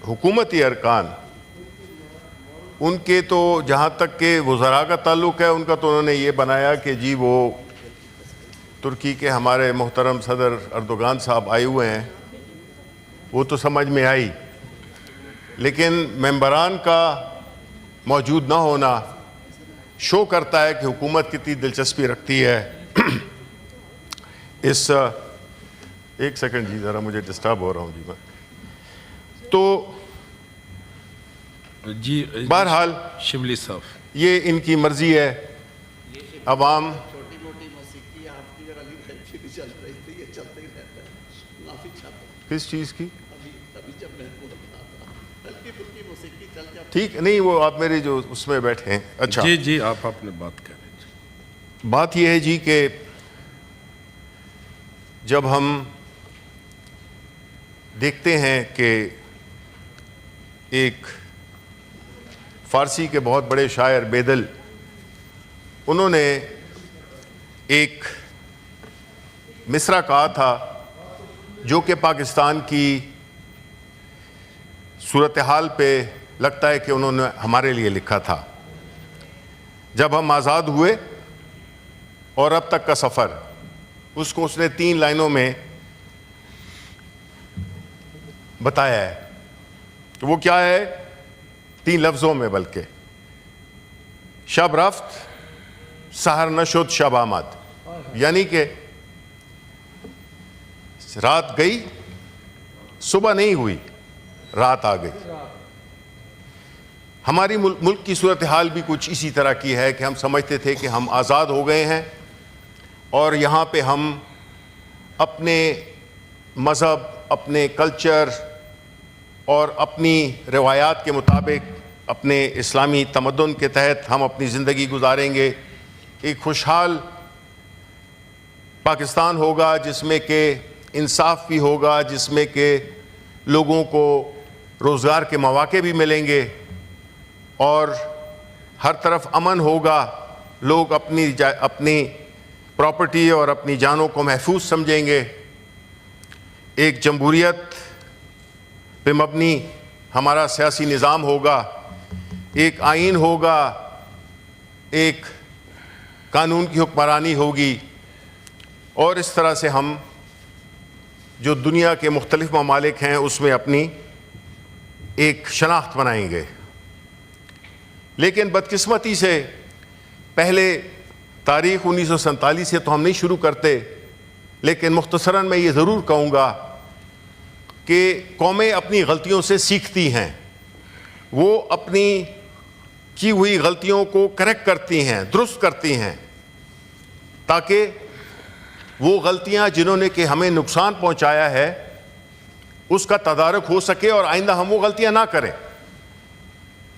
हुकूमती अरकान उनके तो जहाँ तक के वज़रा का ताल्लुक़ है, उनका तो उन्होंने ये बनाया कि जी वो तुर्की के हमारे मोहतरम सदर अर्दोगान साहब आए हुए हैं, वो तो समझ में आई, लेकिन मेंबरान का मौजूद ना होना शो करता है कि हुकूमत कितनी दिलचस्पी रखती है इस एक सेकंड जी, ज़रा मुझे डिस्टर्ब हो रहा हूँ जी मैं तो जी। बहरहाल शिबली साहब, ये इनकी मर्जी है। अवाम छोटी मोटी मौसीकी आपकी और अली भाई की भी चल रही थी, ये चलते ही रहता है। काफी छात्र किस चीज़ की? अभी जब मैं बोल रहा था हल्की फुल्की मौसीकी चल जाती। ठीक नहीं, वो आप मेरे जो उसमें बैठे हैं। अच्छा जी जी, आप अपने बात करें। बात यह है जी कि जब हम देखते हैं कि एक फ़ारसी के बहुत बड़े शायर बेदल, उन्होंने एक मिसरा कहा था जो कि पाकिस्तान की सूरत हाल पे लगता है कि उन्होंने हमारे लिए लिखा था। जब हम आज़ाद हुए और अब तक का सफ़र, उसको उसने 3 लाइनों में बताया है। तो वो क्या है? 3 लफ्ज़ों में बल्कि, शब रफ्त सहर नशुद शब आमद, यानी कि रात गई सुबह नहीं हुई, रात आ गई। हमारी मुल्क की सूरत हाल भी कुछ इसी तरह की है कि हम समझते थे कि हम आज़ाद हो गए हैं और यहाँ पे हम अपने मज़हब, अपने कल्चर और अपनी रवायात के मुताबिक, अपने इस्लामी तमद्दुन के तहत हम अपनी ज़िंदगी गुजारेंगे। एक खुशहाल पाकिस्तान होगा जिसमें कि इंसाफ भी होगा, जिसमें कि लोगों को रोज़गार के मौके भी मिलेंगे और हर तरफ अमन होगा। लोग अपनी प्रॉपर्टी और अपनी जानों को महफूज समझेंगे। एक जमहूरियत पे मबनी हमारा सियासी निज़ाम होगा, एक आइन होगा, एक कानून की हुक्मरानी होगी और इस तरह से हम जो दुनिया के मुख्तलिफ ममालिक हैं उसमें अपनी एक शनाख्त बनाएंगे। लेकिन बदकिस्मती से पहले तारीख़ 1947 से तो हम नहीं शुरू करते, लेकिन मुख्तसरन मैं ये ज़रूर कहूँगा कि कौमें अपनी गलतियों से सीखती हैं, वो अपनी की हुई गलतियों को करेक्ट करती हैं, दुरुस्त करती हैं, ताकि वो गलतियां जिन्होंने कि हमें नुकसान पहुंचाया है उसका तदारुक हो सके और आइंदा हम वो गलतियां ना करें।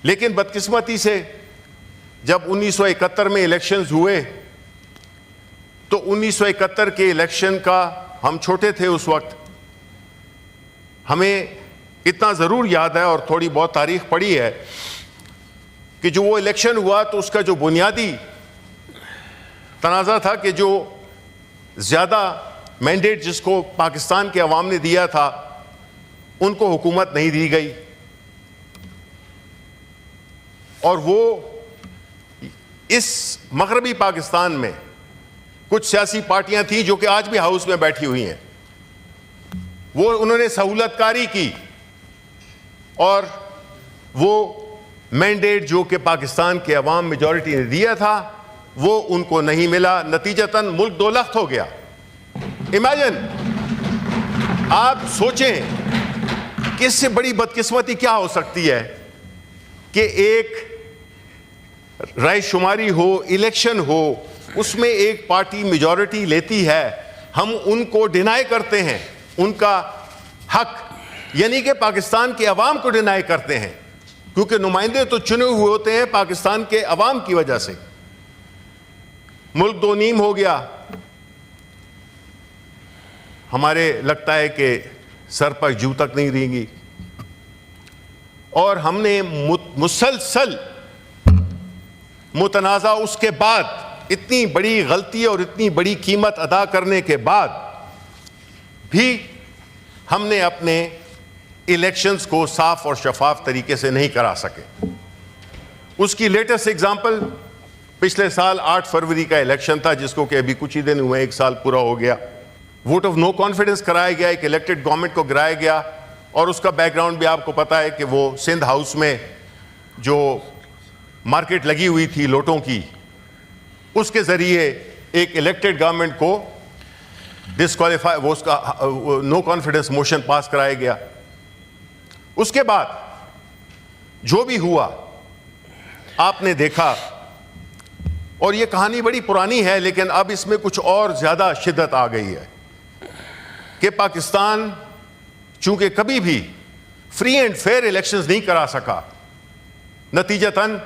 लेकिन बदकिस्मती से जब 1971 में इलेक्शंस हुए तो 1971 के इलेक्शन का, हम छोटे थे उस वक्त, हमें इतना ज़रूर याद है और थोड़ी बहुत तारीख़ पढ़ी है कि जो वो इलेक्शन हुआ तो उसका जो बुनियादी तनाज़ा था कि जो ज़्यादा मैंडेट जिसको पाकिस्तान के अवाम ने दिया था उनको हुकूमत नहीं दी गई और वो इस मगरबी पाकिस्तान में कुछ सियासी पार्टियां थीं जो कि आज भी हाउस में बैठी हुई हैं, वो उन्होंने सहूलतकारी की और वो मैंडेट जो कि पाकिस्तान के अवाम मेजॉरिटी ने दिया था वो उनको नहीं मिला। नतीजतन मुल्क दो लख्त हो गया। इमेजिन, आप सोचें कि इससे बड़ी बदकिस्मती क्या हो सकती है कि एक राय शुमारी हो, इलेक्शन हो, उसमें एक पार्टी मेजॉरिटी लेती है, हम उनको डिनाई करते हैं उनका हक, यानी कि पाकिस्तान के अवाम को डिनाई करते हैं, क्योंकि नुमाइंदे तो चुने हुए होते हैं पाकिस्तान के अवाम की वजह से। मुल्क दो नीम हो गया। हमारे लगता है कि सर पर जू तक नहीं रहेंगी और हमने मुसलसल मुतनाज़ा उसके बाद इतनी बड़ी गलती और इतनी बड़ी कीमत अदा करने के बाद भी हमने अपने इलेक्शंस को साफ और शफाफ तरीके से नहीं करा सके। उसकी लेटेस्ट एग्जांपल पिछले साल 8 फरवरी का इलेक्शन था, जिसको कि अभी कुछ ही दिन हुए, 1 साल पूरा हो गया। वोट ऑफ नो कॉन्फिडेंस कराया गया, एक इलेक्टेड गवर्नमेंट को गिराया गया, और उसका बैकग्राउंड भी आपको पता है कि वो सिंध हाउस में जो मार्केट लगी हुई थी लोटों की, उसके जरिए एक इलेक्टेड गवर्नमेंट को डिस्क्वालीफाई, वो उसका नो कॉन्फिडेंस मोशन पास कराया गया। उसके बाद जो भी हुआ आपने देखा, और ये कहानी बड़ी पुरानी है, लेकिन अब इसमें कुछ और ज्यादा शिद्दत आ गई है कि पाकिस्तान चूंकि कभी भी फ्री एंड फेयर इलेक्शंस नहीं करा सका, नतीजतन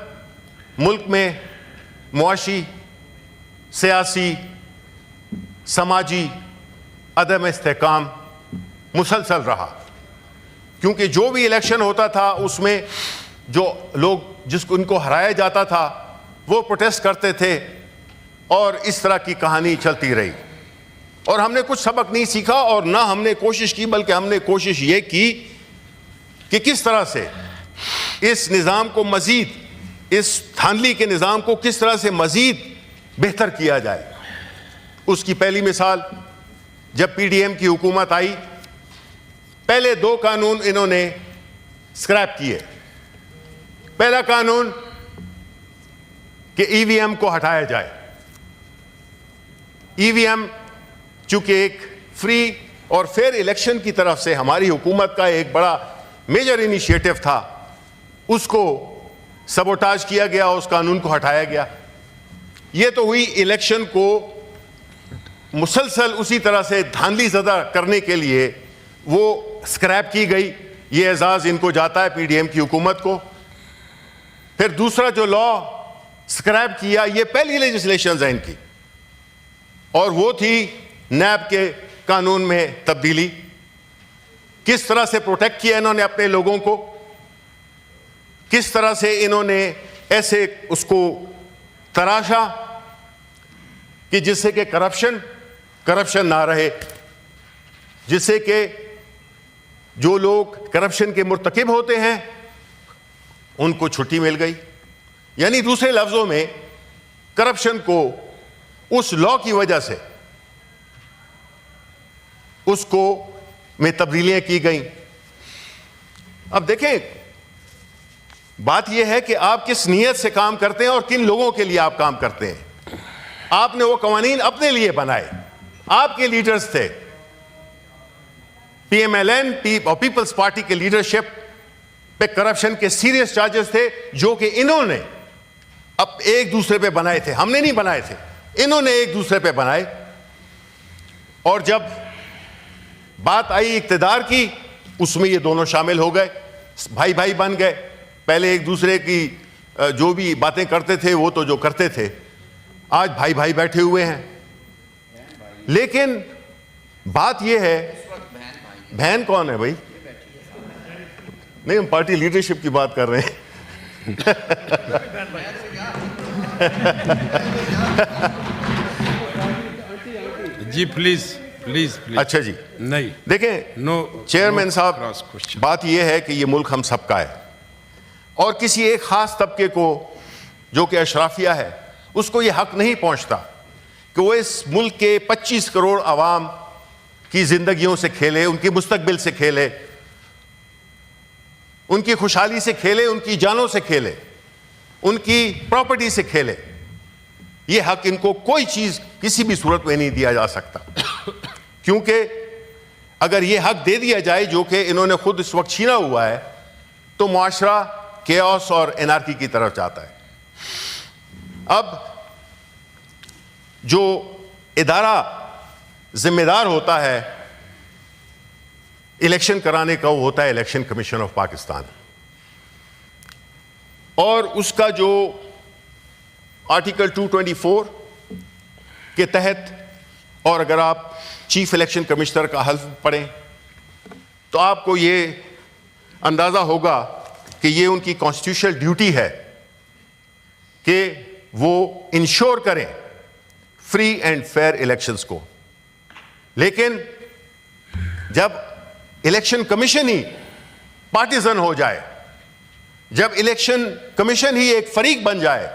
मुल्क में मुआशी, सियासी, समाजी अदम इस्तेहकाम मुसलसल रहा। क्योंकि जो भी इलेक्शन होता था उसमें जो लोग जिसको इनको हराया जाता था वो प्रोटेस्ट करते थे, और इस तरह की कहानी चलती रही। और हमने कुछ सबक नहीं सीखा, और ना हमने कोशिश की, बल्कि हमने कोशिश ये की कि किस तरह से इस निज़ाम को मज़ीद, इस धांधली के निज़ाम को किस तरह से मज़ीद बेहतर किया जाए। उसकी पहली मिसाल, जब पीडीएम की हुकूमत आई, पहले 2 कानून इन्होंने स्क्रैप किए। पहला कानून कि ईवीएम को हटाया जाए। ईवीएम चूंकि एक फ्री और फेयर इलेक्शन की तरफ से हमारी हुकूमत का एक बड़ा मेजर इनिशिएटिव था, उसको सबोटाज किया गया, उस कानून को हटाया गया। यह तो हुई इलेक्शन को मुसलसल उसी तरह से धांधली ज़दा करने के लिए वो स्क्रैप की गई। ये एजाज़ इनको जाता है पीडीएम की हुकूमत को। फिर दूसरा जो लॉ स्क्रैप किया, ये पहली लेजिस्लेशन है इनकी, और वो थी नैब के कानून में तब्दीली। किस तरह से प्रोटेक्ट किया इन्होंने अपने लोगों को, किस तरह से इन्होंने ऐसे उसको तराशा कि जिससे कि करप्शन ना रहे, जिससे कि जो लोग करप्शन के मुर्तकिब होते हैं उनको छुट्टी मिल गई। यानी दूसरे लफ्जों में करप्शन को उस लॉ की वजह से उसको में तब्दीलियां की गई। अब देखें, बात यह है कि आप किस नीयत से काम करते हैं और किन लोगों के लिए आप काम करते हैं। आपने वो कवानीन अपने लिए बनाए, आपके लीडर्स थे, पीएमएलएन और पीपल्स पार्टी के लीडरशिप पे करप्शन के सीरियस चार्जेस थे, जो कि इन्होंने अब एक दूसरे पे बनाए थे। हमने नहीं बनाए थे, इन्होंने एक दूसरे पे बनाए। और जब बात आई इक्तिदार की, उसमें ये दोनों शामिल हो गए, भाई भाई बन गए। पहले एक दूसरे की जो भी बातें करते थे वो तो जो करते थे, आज भाई भाई बैठे हुए हैं। लेकिन बात यह है, बहन कौन है भाई? नहीं, हम पार्टी लीडरशिप की बात कर रहे हैं। जी प्लीज प्लीज प्लीज। अच्छा जी, नहीं देखें नो चेयरमैन साहब, बात यह है कि यह मुल्क हम सबका है, और किसी एक खास तबके को जो कि अशराफिया है उसको यह हक नहीं पहुंचता कि वो इस मुल्क के 25 करोड़ आवाम की जिंदगियों से खेले, उनके मुस्तकबिल से खेले, उनकी खुशहाली से खेले, उनकी जानों से खेले, उनकी प्रॉपर्टी से खेले। यह हक इनको कोई चीज किसी भी सूरत में नहीं दिया जा सकता, क्योंकि अगर यह हक दे दिया जाए, जो कि इन्होंने खुद इस वक्त छीना हुआ है, तो मुआशरा केओस और एनार्की की तरफ जाता है। अब जो इदारा जिम्मेदार होता है इलेक्शन कराने का, वो होता है इलेक्शन कमीशन ऑफ पाकिस्तान, और उसका जो आर्टिकल 224 के तहत, और अगर आप चीफ इलेक्शन कमिश्नर का हल्फ पढ़ें तो आपको ये अंदाजा होगा कि ये उनकी कॉन्स्टिट्यूशनल ड्यूटी है कि वो इंश्योर करें फ्री एंड फेयर इलेक्शंस को। लेकिन जब इलेक्शन कमीशन ही पार्टीजन हो जाए, जब इलेक्शन कमीशन ही एक फरीक बन जाए,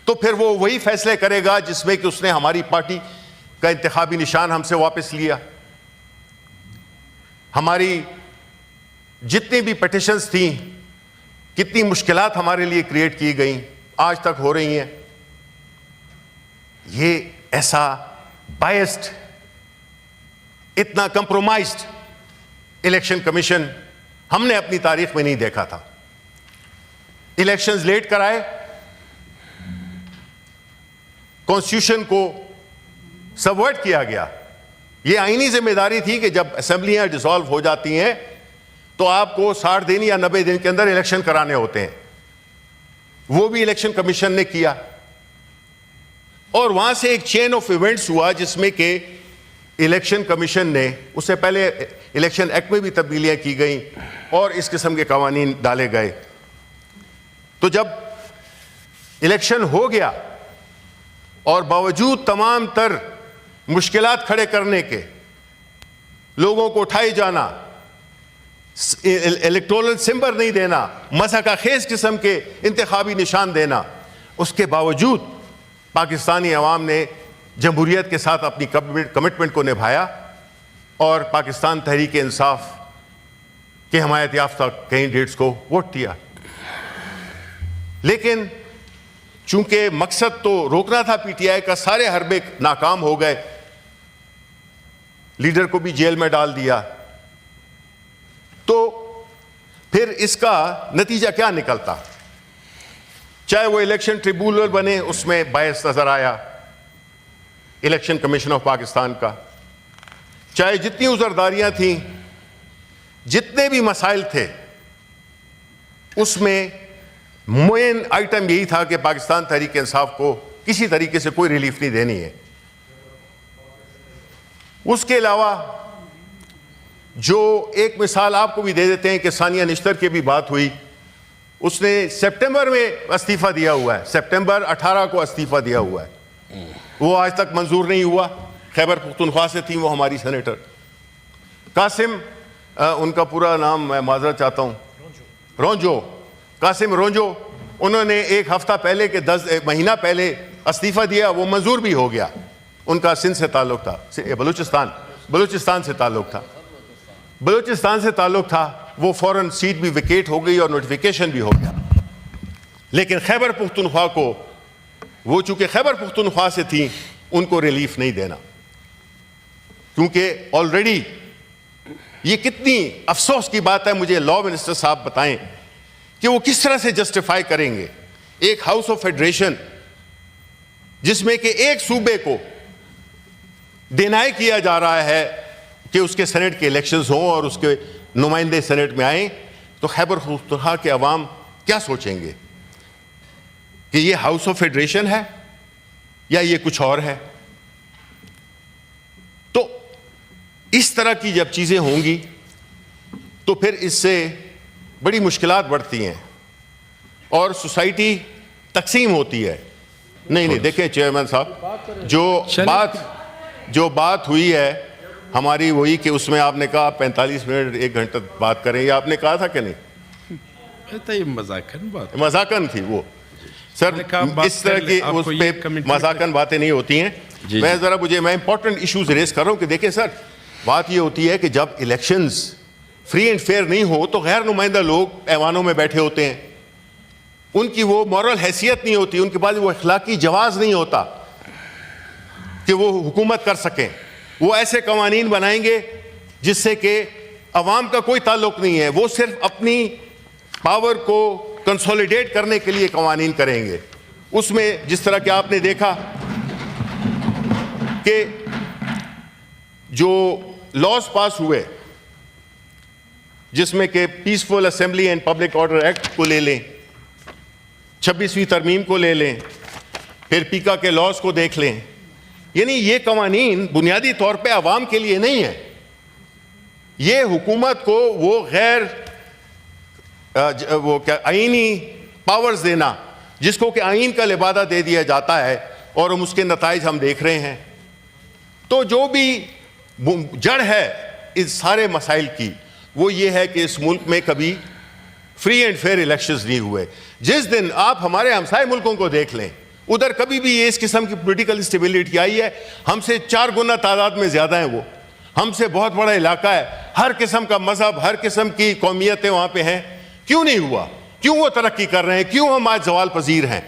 तो फिर वो वही फैसले करेगा जिसमें कि उसने हमारी पार्टी का इंतखाबी निशान हमसे वापस लिया। हमारी जितनी भी पिटिशंस थी, कितनी मुश्किलात हमारे लिए क्रिएट की गई, आज तक हो रही हैं। ये ऐसा बायस्ड, इतना कंप्रोमाइज्ड इलेक्शन कमीशन हमने अपनी तारीख में नहीं देखा था। इलेक्शंस लेट कराए, कॉन्स्टिट्यूशन को सबवर्ट किया गया। यह आईनी जिम्मेदारी थी कि जब असेंबलियां डिसॉल्व हो जाती हैं तो आपको 60 दिन या 90 दिन के अंदर इलेक्शन कराने होते हैं। वो भी इलेक्शन कमीशन ने किया और वहां से एक चेन ऑफ इवेंट्स हुआ जिसमें कि इलेक्शन कमीशन ने, उससे पहले इलेक्शन एक्ट में भी तब्दीलियां की गई और इस किस्म के कवानीन डाले गए। तो जब इलेक्शन हो गया और बावजूद तमाम तर मुश्किलात खड़े करने के, लोगों को उठाए जाना, इलेक्टोरल सिंबल नहीं देना, मज़हका खेज किस्म के इंतखाबी निशान देना, उसके बावजूद पाकिस्तानी अवाम ने जमहूरियत के साथ अपनी कमिटमेंट को निभाया और पाकिस्तान तहरीक इंसाफ के हमायत याफ्ता कैंडिडेट्स को वोट दिया। लेकिन चूंकि मकसद तो रोकना था पीटीआई का, सारे हरबे नाकाम हो गए, लीडर को भी जेल में डाल दिया, तो फिर इसका नतीजा क्या निकलता? चाहे वो इलेक्शन ट्रिब्यूनल बने, उसमें बायस नजर आया इलेक्शन कमीशन ऑफ पाकिस्तान का, चाहे जितनी उजरदारियां थीं, जितने भी मसाइल थे, उसमें मेन आइटम यही था कि पाकिस्तान तहरीक इंसाफ को किसी तरीके से कोई रिलीफ नहीं देनी है। उसके अलावा जो एक मिसाल आपको भी दे देते हैं कि सानिया निश्तर की भी बात हुई, उसने सितंबर में इस्तीफा दिया हुआ है, सितंबर 18 को इस्तीफा दिया हुआ है, वो आज तक मंजूर नहीं हुआ। खैबर पुख्तनख्वा से थी वो हमारी सेनेटर कासिम, उनका पूरा नाम मैं माजरत चाहता हूँ, रोंजो, कासिम रोंजो, उन्होंने एक हफ्ता पहले के 10 महीना पहले इस्तीफा दिया, वो मंजूर भी हो गया। उनका सिंध से ताल्लुक था, बलूचिस्तान से ताल्लुक था, बलूचिस्तान से ताल्लुक था, वो फौरन सीट भी विकेट हो गई और नोटिफिकेशन भी हो गया। लेकिन खैबर पुख्तनख्वा को, वो चूंकि खैबर पुख्तनख्वा से थी, उनको रिलीफ नहीं देना, क्योंकि ऑलरेडी ये कितनी अफसोस की बात है। मुझे लॉ मिनिस्टर साहब बताएं कि वो किस तरह से जस्टिफाई करेंगे एक हाउस ऑफ फेडरेशन जिसमें कि एक सूबे को डिनाई किया जा रहा है कि उसके सेनेट के इलेक्शंस हों और उसके नुमाइंदे सेनेट में आए, तो खैबर पुख्तनख्वा के अवाम क्या सोचेंगे कि ये हाउस ऑफ फेडरेशन है या ये कुछ और है? तो इस तरह की जब चीजें होंगी तो फिर इससे बड़ी मुश्किलात बढ़ती हैं और सोसाइटी तकसीम होती है। नहीं, देखें चेयरमैन साहब, जो बात हुई है हमारी वही कि उसमें आपने कहा 45 मिनट 1 घंटा बात करें, ये आपने कहा था कि नहीं? तो ये मजाकन थी वो सर, इस तरह की उस पे मजाकन बातें नहीं होती हैं। मैं इंपॉर्टेंट इश्यूज रेस कर रहा हूं कि देखिए सर, बात ये होती है कि जब इलेक्शंस फ्री एंड फेयर नहीं हो तो गैर नुमाइंदा लोग ऐवानों में बैठे होते हैं, उनकी वो मॉरल हैसियत नहीं होती, उनके पास वो अखलाकी जवाज नहीं होता कि वो हुकूमत कर सकें। वो ऐसे कवानीन बनाएंगे जिससे कि अवाम का कोई ताल्लुक नहीं है, वो सिर्फ अपनी पावर को कंसोलिडेट करने के लिए कवानीन करेंगे। उसमें जिस तरह कि आपने देखा कि जो लॉज पास हुए जिसमें कि peaceful assembly and public order act को ले लें, 26वीं तरमीम को ले लें, फिर पीका के लॉज को देख लें, यानी ये कवानीन बुनियादी तौर पे अवाम के लिए नहीं है। ये हुकूमत को वो आईनी पावर्स देना जिसको कि आइन का लिबादा दे दिया जाता है और हम उसके नताइज हम देख रहे हैं। तो जो भी जड़ है इस सारे मसाइल की, वो ये है कि इस मुल्क में कभी फ्री एंड फेयर इलेक्शंस नहीं हुए। जिस दिन आप हमारे हमसाए मुल्कों को देख लें, उधर कभी भी ये इस किस्म की पॉलिटिकल स्टेबिलिटी आई है। हमसे 4 गुना तादाद में ज़्यादा हैं वो, हमसे बहुत बड़ा इलाका है, हर किस्म का मजहब, हर किस्म की कौमियतें वहाँ पे हैं। क्यों नहीं हुआ? क्यों वो तरक्की कर रहे हैं? क्यों हम आज जवाल पजीर हैं?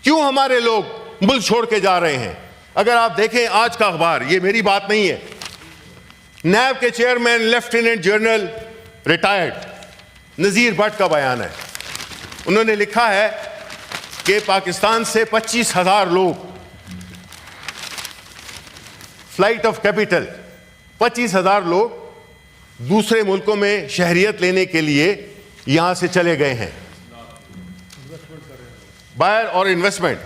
क्यों हमारे लोग मुल्क छोड़ के जा रहे हैं? अगर आप देखें आज का अखबार, ये मेरी बात नहीं है, नैब के चेयरमैन लेफ्टिनेंट जनरल रिटायर्ड नज़ीर भट्ट का बयान है। उन्होंने लिखा है कि पाकिस्तान से 25,000 लोग, फ्लाइट ऑफ कैपिटल, 25,000 लोग दूसरे मुल्कों में शहरियत लेने के लिए यहां से चले गए हैं, बायर और इन्वेस्टमेंट।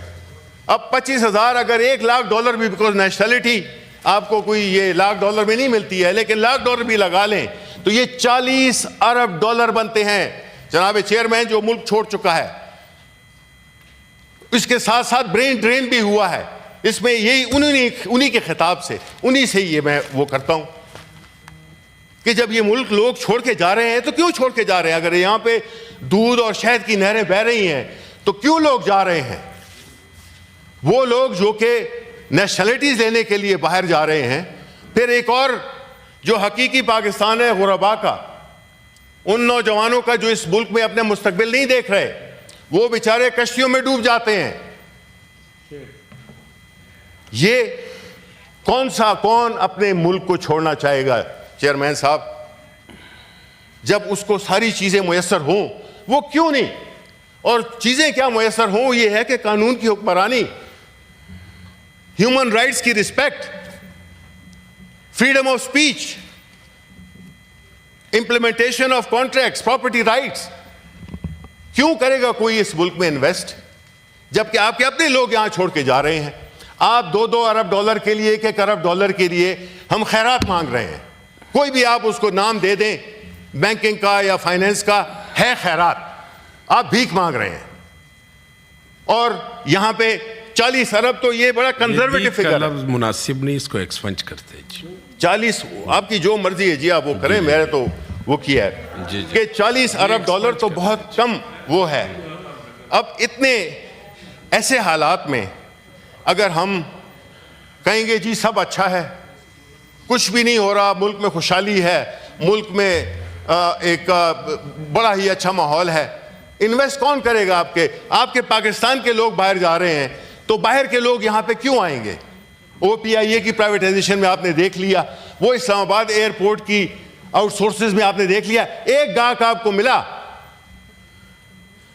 अब 25,000 अगर $1,00,000 भी, बिकॉज नेशनलिटी आपको कोई ये $1,00,000 में नहीं मिलती है, लेकिन $1,00,000 भी लगा लें तो ये $40 अरब बनते हैं जनाब चेयरमैन, जो मुल्क छोड़ चुका है। इसके साथ साथ ब्रेन ड्रेन भी हुआ है। इसमें यही उन्हीं के खिताब से, उन्हीं से ये मैं वो करता हूं कि जब ये मुल्क लोग छोड़ के जा रहे हैं तो क्यों छोड़ के जा रहे हैं? अगर यहां पे दूध और शहद की नहरें बह रही हैं तो क्यों लोग जा रहे हैं? वो लोग जो कि नेशनलिटीज लेने के लिए बाहर जा रहे हैं। फिर एक और जो हकीकी पाकिस्तान है गुरबा का, उन नौजवानों का जो इस मुल्क में अपने मुस्तकबिल नहीं देख रहे, वो बेचारे कश्तियों में डूब जाते हैं। ये कौन अपने मुल्क को छोड़ना चाहेगा चेयरमैन साहब? जब उसको सारी चीजें मुयस्सर हों, वो क्यों नहीं? और चीजें क्या मुयस्सर हों? ये है कि कानून की हुक्मरानी, ह्यूमन राइट्स की respect, freedom of speech, implementation of contracts, property rights. क्यों करेगा कोई इस मुल्क में इन्वेस्ट जबकि आपके अपने लोग यहां छोड़ के जा रहे हैं? आप $2 अरब के लिए, $1 अरब के लिए हम खैरात मांग रहे हैं। कोई भी आप उसको नाम दे दें, बैंकिंग का या फाइनेंस का, है खैरात, आप भीख मांग रहे हैं। और यहां पे 40 अरब तो ये बड़ा कंजर्वेटिव फिगर है, मुनासिब नहीं, इसको एक्सपेंड करते हैं जी। 40 आपकी जो मर्जी है जी, आप वो करें, मैंने तो वो किया है कि $40 अरब तो बहुत कम वो है। अब इतने ऐसे हालात में अगर हम कहेंगे जी सब अच्छा है, कुछ भी नहीं हो रहा, मुल्क में खुशहाली है, मुल्क में एक बड़ा ही अच्छा माहौल है, इन्वेस्ट कौन करेगा? आपके पाकिस्तान के लोग बाहर जा रहे हैं तो बाहर के लोग यहां पे क्यों आएंगे? OPIA की प्राइवेटाइजेशन में आपने देख लिया, वो इस्लामाबाद एयरपोर्ट की आउटसोर्सेज में आपने देख लिया। एक गाहक आपको मिला,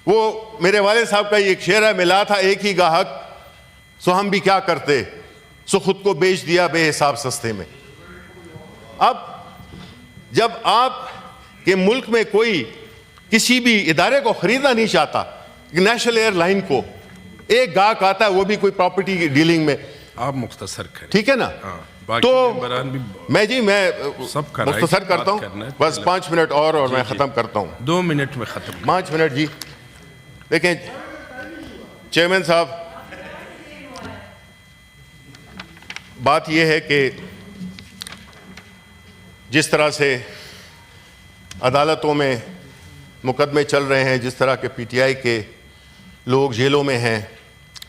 वो मेरे वाले साहब का एक शेर है, मिला था एक ही गाहक सो हम भी क्या करते, सो खुद को बेच दिया बेहिसाब सस्ते में। अब जब आप के मुल्क में कोई किसी भी इदारे को खरीदना नहीं चाहता, नेशनल एयरलाइन को एक गाहक आता है, वो भी कोई प्रॉपर्टी की डीलिंग में, आप मुख्तसर करें, ठीक है ना? तो मैं मुख्तसर करता हूं, बस 5 मिनट और मैं खत्म करता हूं। 2 मिनट में खत्म, 5 मिनट जी। देखें चेयरमैन साहब, बात यह है कि जिस तरह से अदालतों में मुकदमे चल रहे हैं, जिस तरह के PTI के लोग जेलों में हैं,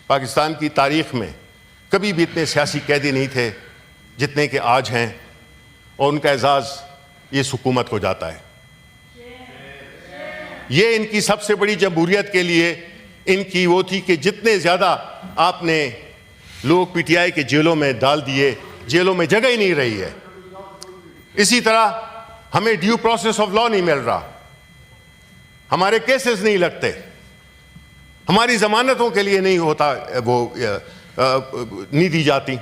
पाकिस्तान की तारीख में कभी भी इतने सियासी कैदी नहीं थे जितने के आज हैं, और उनका एजाज़ इस हुकूमत को जाता है। ये इनकी सबसे बड़ी जमहूरियत के लिए इनकी वो थी कि जितने ज़्यादा आपने लोग PTI के जेलों में डाल दिए, जेलों में जगह ही नहीं रही है। इसी तरह हमें ड्यू प्रोसेस ऑफ लॉ नहीं मिल रहा, हमारे केसेस नहीं लगते, हमारी जमानतों के लिए नहीं होता, वो नहीं दी जाती।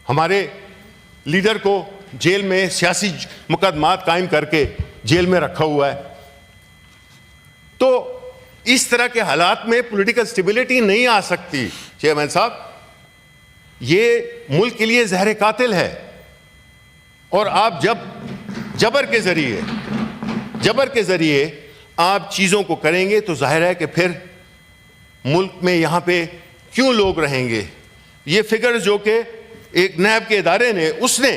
हमारे लीडर को जेल में सियासी मुकदमात कायम करके जेल में रखा हुआ है। तो इस तरह के हालात में पॉलिटिकल स्टेबिलिटी नहीं आ सकती चेयरमैन साहब। ये मुल्क के लिए जहर कातिल है। और आप जब जबर के जरिए आप चीज़ों को करेंगे तो जाहिर है कि फिर मुल्क में यहाँ पे क्यों लोग रहेंगे। ये फिगर्स जो कि एक नैब के इदारे ने उसने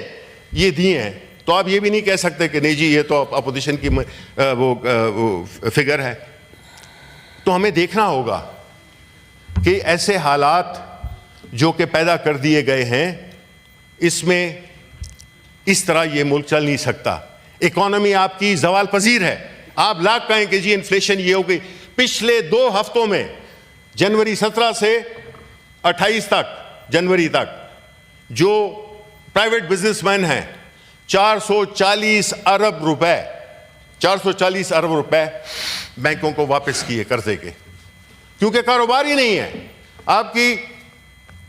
ये दिए हैं तो आप ये भी नहीं कह सकते कि नहीं जी ये तो अपोजिशन की वो फिगर है। तो हमें देखना होगा कि ऐसे हालात जो कि पैदा कर दिए गए हैं, इसमें इस तरह ये मुल्क चल नहीं सकता। इकॉनमी आपकी जवाल पजीर है। आप लाख कहें कि जी इन्फ्लेशन ये हो गई। पिछले 2 हफ्तों में जनवरी 17 से 28 तक, जनवरी तक, जो प्राइवेट बिजनेसमैन हैं 440 अरब रुपए, 440 अरब रुपए बैंकों को वापस किए कर्जे के, क्योंकि कारोबार ही नहीं है। आपकी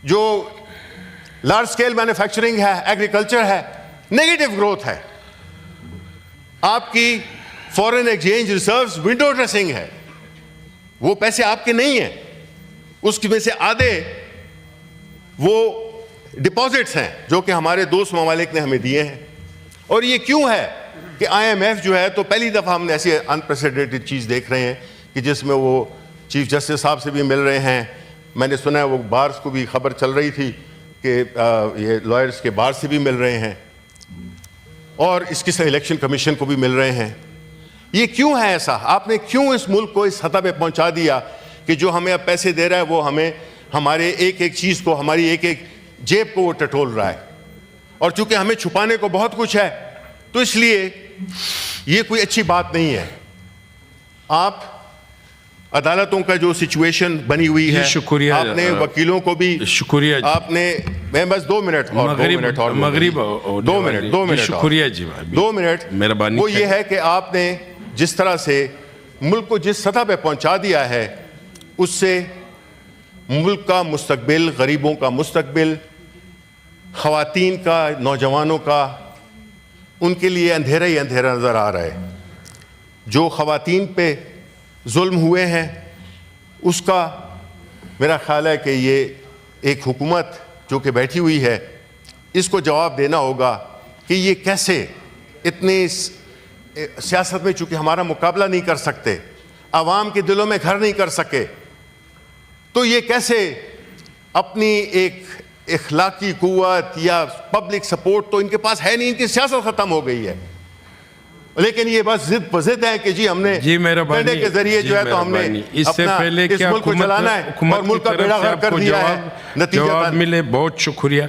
जो लार्ज स्केल मैन्युफैक्चरिंग है, एग्रीकल्चर है, नेगेटिव ग्रोथ है। आपकी foreign exchange reserves window dressing है, वो पैसे आपके नहीं हैं, उसकी में से आधे वो डिपॉजिट्स हैं जो कि हमारे दोस्त ममालिक ने हमें दिए हैं। और ये क्यों है कि IMF जो है, तो पहली दफ़ा हमने ऐसी अनप्रेसिडेंटेड चीज़ देख रहे हैं कि जिसमें वो चीफ जस्टिस साहब से भी मिल रहे हैं। मैंने सुना है वो बार्स को भी खबर चल रही थी कि ये लॉयर्स के बार से भी मिल रहे हैं, और इसकी से इलेक्शन कमीशन को भी मिल रहे हैं। ये क्यों है ऐसा? आपने क्यों इस मुल्क को इस सतह पे पहुंचा दिया कि जो हमें अब पैसे दे रहा है वो हमें हमारे एक एक चीज़ को, हमारी एक एक जेब को वो टटोल रहा है। और चूंकि हमें छुपाने को बहुत कुछ है, तो इसलिए ये कोई अच्छी बात नहीं है। आप अदालतों का जो सिचुएशन बनी हुई है, शुक्रिया, आपने वकीलों को भी शुक्रिया, आपने, मैं बस 2 मिनट और 2 मिनट और 2 मिनट शुक्रिया जी, 2 मिनट मेहरबानी। वो ये है कि आपने जिस तरह से मुल्क को जिस सतह पे पहुंचा दिया है, उससे मुल्क का मुस्तकबिल, गरीबों का मुस्तकबिल, ख़वातीन का, नौजवानों का, उनके लिए अंधेरा ही अंधेरा नज़र आ रहा है। जो ख़वातीन पे जुल्म हुए हैं, उसका मेरा ख्याल है कि ये एक हुकूमत जो कि बैठी हुई है, इसको जवाब देना होगा कि ये कैसे इतने सियासत में चूँकि हमारा मुकाबला नहीं कर सकते, आवाम के दिलों में घर नहीं कर सके, तो ये कैसे अपनी एक इखलाकी कुव्वत या पब्लिक सपोर्ट तो इनके पास है नहीं, इनकी सियासत ख़त्म हो गई है। लेकिन ये बस जिद पजिद है कि जी हमने पेड़े के जरिए जो है तो हमने इससे अपना पहले इस मुल्क को चलाना है और मुल्क का बेड़ा गर्क कर दिया है। नतीजा जवाब मिले। बहुत शुक्रिया।